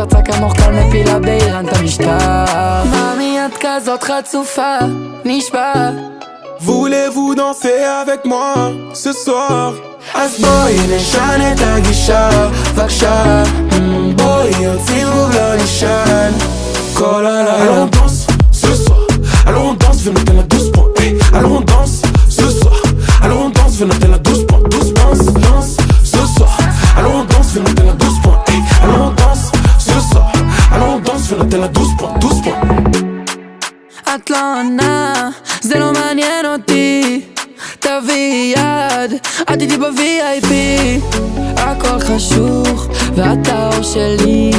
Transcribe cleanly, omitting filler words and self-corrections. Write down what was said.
פצצה כמוחקל מפילה באיראן את המשטר. מאמי את כזאת חצופה, נשבע. Voulez-vous danser avec moi ce soir? אז בואי נשנה את הגישה, בבקשה. בואי הוציאו לא נשן כל הלילה. Alors on danse ce soir, alors on danse, viens noter la 12 points. Alors on danse ce soir, alors on danse, viens noter la 12 points. 12 danse, danse ce soir, alors on danse, viens noter la 12 points. Alors on danse ce soir, alors on danse, viens noter la 12 points. 12 points. את לא עונה, זה לא מעניין אותי. תביא יד, את איתי ב-VIP. הכל חשוך, ואת האור שלי.